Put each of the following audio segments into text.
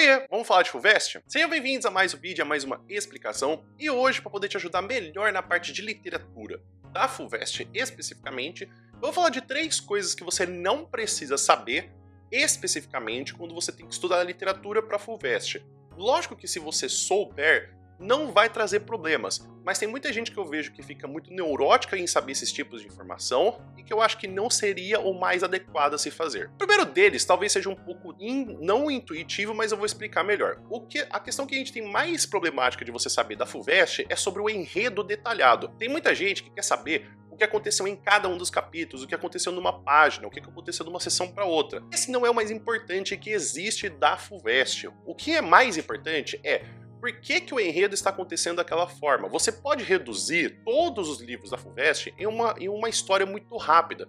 Oiê, vamos falar de FUVEST? Sejam bem-vindos a mais um vídeo, a mais uma explicação. E hoje, para poder te ajudar melhor na parte de literatura da FUVEST especificamente, eu vou falar de 3 coisas que você não precisa saber especificamente quando você tem que estudar a literatura para FUVEST. Lógico que se você souber, não vai trazer problemas, mas tem muita gente que eu vejo que fica muito neurótica em saber esses tipos de informação e que eu acho que não seria o mais adequado a se fazer. O primeiro deles talvez seja um pouco não intuitivo, mas eu vou explicar melhor. A questão que a gente tem mais problemática de você saber da FUVEST é sobre o enredo detalhado. Tem muita gente que quer saber o que aconteceu em cada um dos capítulos, o que aconteceu numa página, o que aconteceu de uma sessão para outra. Esse não é o mais importante que existe da FUVEST. O que é mais importante é por que o enredo está acontecendo daquela forma. Você pode reduzir todos os livros da FUVEST em uma história muito rápida.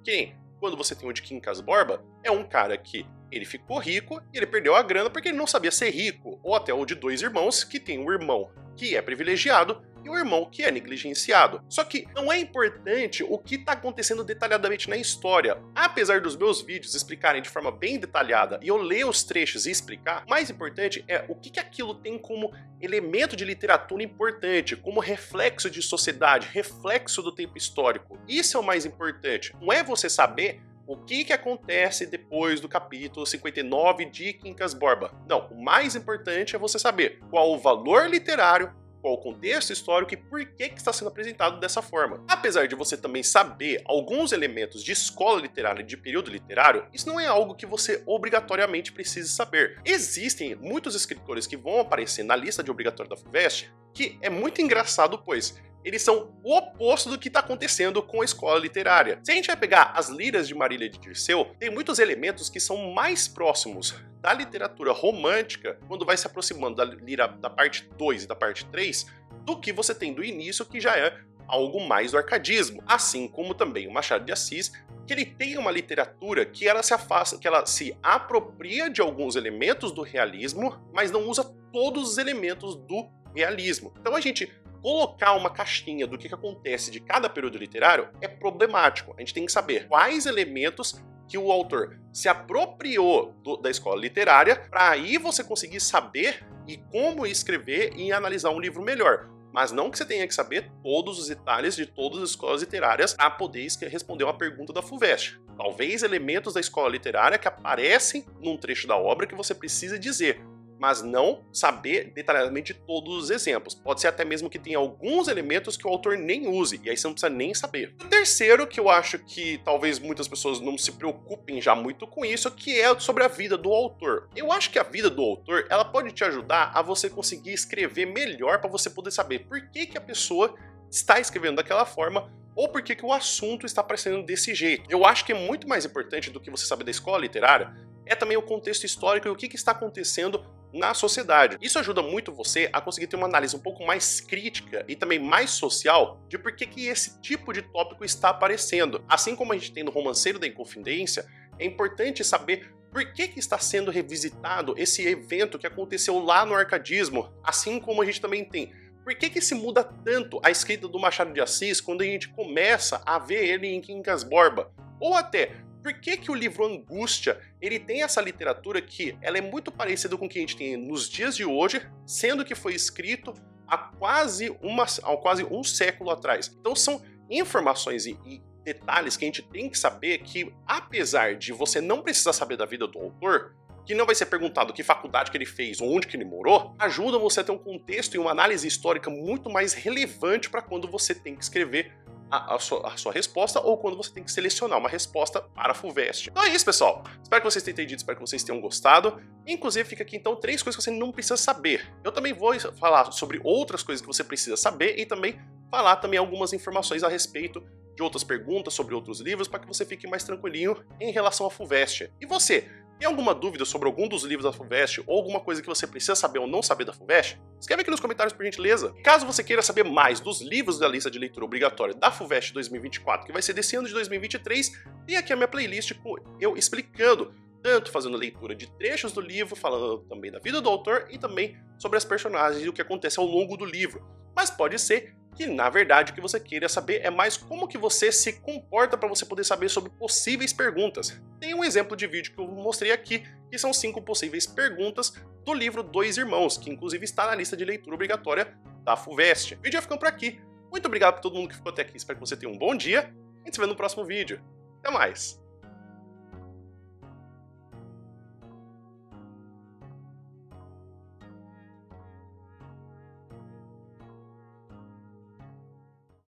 Quando você tem o de Quincas Borba, é um cara que ele ficou rico e ele perdeu a grana porque ele não sabia ser rico. Ou até o de 2 irmãos, que tem um irmão que é privilegiado e um irmão que é negligenciado. Só que não é importante o que está acontecendo detalhadamente na história. Apesar dos meus vídeos explicarem de forma bem detalhada e eu ler os trechos e explicar, o mais importante é o que aquilo tem como elemento de literatura importante, como reflexo de sociedade, reflexo do tempo histórico. Isso é o mais importante. Não é você saber o que acontece depois do capítulo 59 de Quincas Borba. Não, o mais importante é você saber qual o valor literário, qual o contexto histórico e por que está sendo apresentado dessa forma. Apesar de você também saber alguns elementos de escola literária e de período literário, isso não é algo que você obrigatoriamente precisa saber. Existem muitos escritores que vão aparecer na lista de obrigatório da FUVEST, que é muito engraçado, pois eles são o oposto do que está acontecendo com a escola literária. Se a gente vai pegar as Liras de Marília de Dirceu, tem muitos elementos que são mais próximos da literatura romântica, quando vai se aproximando da lira da parte 2 e da parte 3, do que você tem do início, que já é algo mais do arcadismo. Assim como também o Machado de Assis, que ele tem uma literatura que ela se afasta, que ela se apropria de alguns elementos do realismo, mas não usa todos os elementos do realismo. Então a gente colocar uma caixinha do que acontece de cada período literário é problemático. A gente tem que saber quais elementos que o autor se apropriou da escola literária, para aí você conseguir saber e como escrever e analisar um livro melhor. Mas não que você tenha que saber todos os detalhes de todas as escolas literárias para poder responder uma pergunta da FUVEST. Talvez elementos da escola literária que aparecem num trecho da obra que você precisa dizer, mas não saber detalhadamente todos os exemplos. Pode ser até mesmo que tenha alguns elementos que o autor nem use, e aí você não precisa nem saber. O terceiro, que eu acho que talvez muitas pessoas não se preocupem já muito com isso, que é sobre a vida do autor. Eu acho que a vida do autor, ela pode te ajudar a você conseguir escrever melhor, para você poder saber por que a pessoa está escrevendo daquela forma, ou por que o assunto está aparecendo desse jeito. Eu acho que é muito mais importante do que você saber da escola literária, é também o contexto histórico e o que está acontecendo na sociedade. Isso ajuda muito você a conseguir ter uma análise um pouco mais crítica e também mais social de por que esse tipo de tópico está aparecendo. Assim como a gente tem no Romanceiro da Inconfidência, é importante saber por que está sendo revisitado esse evento que aconteceu lá no arcadismo, assim como a gente também tem por que se muda tanto a escrita do Machado de Assis quando a gente começa a ver ele em Quincas Borba, ou até por que o livro Angústia, ele tem essa literatura que ela é muito parecida com o que a gente tem nos dias de hoje, sendo que foi escrito há quase um século atrás. Então são informações e detalhes que a gente tem que saber que, apesar de você não precisar saber da vida do autor, que não vai ser perguntado que faculdade que ele fez ou onde que ele morou, ajudam você a ter um contexto e uma análise histórica muito mais relevante para quando você tem que escrever a sua resposta ou quando você tem que selecionar uma resposta para a FUVEST. Então é isso, pessoal. Espero que vocês tenham entendido, espero que vocês tenham gostado. Inclusive, fica aqui então 3 coisas que você não precisa saber. Eu também vou falar sobre outras coisas que você precisa saber e também falar algumas informações a respeito de outras perguntas sobre outros livros para que você fique mais tranquilinho em relação à FUVEST. E você? Tem alguma dúvida sobre algum dos livros da FUVEST ou alguma coisa que você precisa saber ou não saber da FUVEST? Escreve aqui nos comentários por gentileza. Caso você queira saber mais dos livros da lista de leitura obrigatória da FUVEST 2024, que vai ser desse ano de 2023, tem aqui a minha playlist com eu explicando, tanto fazendo leitura de trechos do livro, falando também da vida do autor e também sobre as personagens e o que acontece ao longo do livro. Mas pode ser que na verdade o que você queira saber é mais como que você se comporta para você poder saber sobre possíveis perguntas. Tem um exemplo de vídeo que eu mostrei aqui, que são 5 possíveis perguntas do livro Dois Irmãos, que inclusive está na lista de leitura obrigatória da FUVEST. O vídeo vai ficando por aqui. Muito obrigado por todo mundo que ficou até aqui, espero que você tenha um bom dia, e a gente se vê no próximo vídeo. Até mais!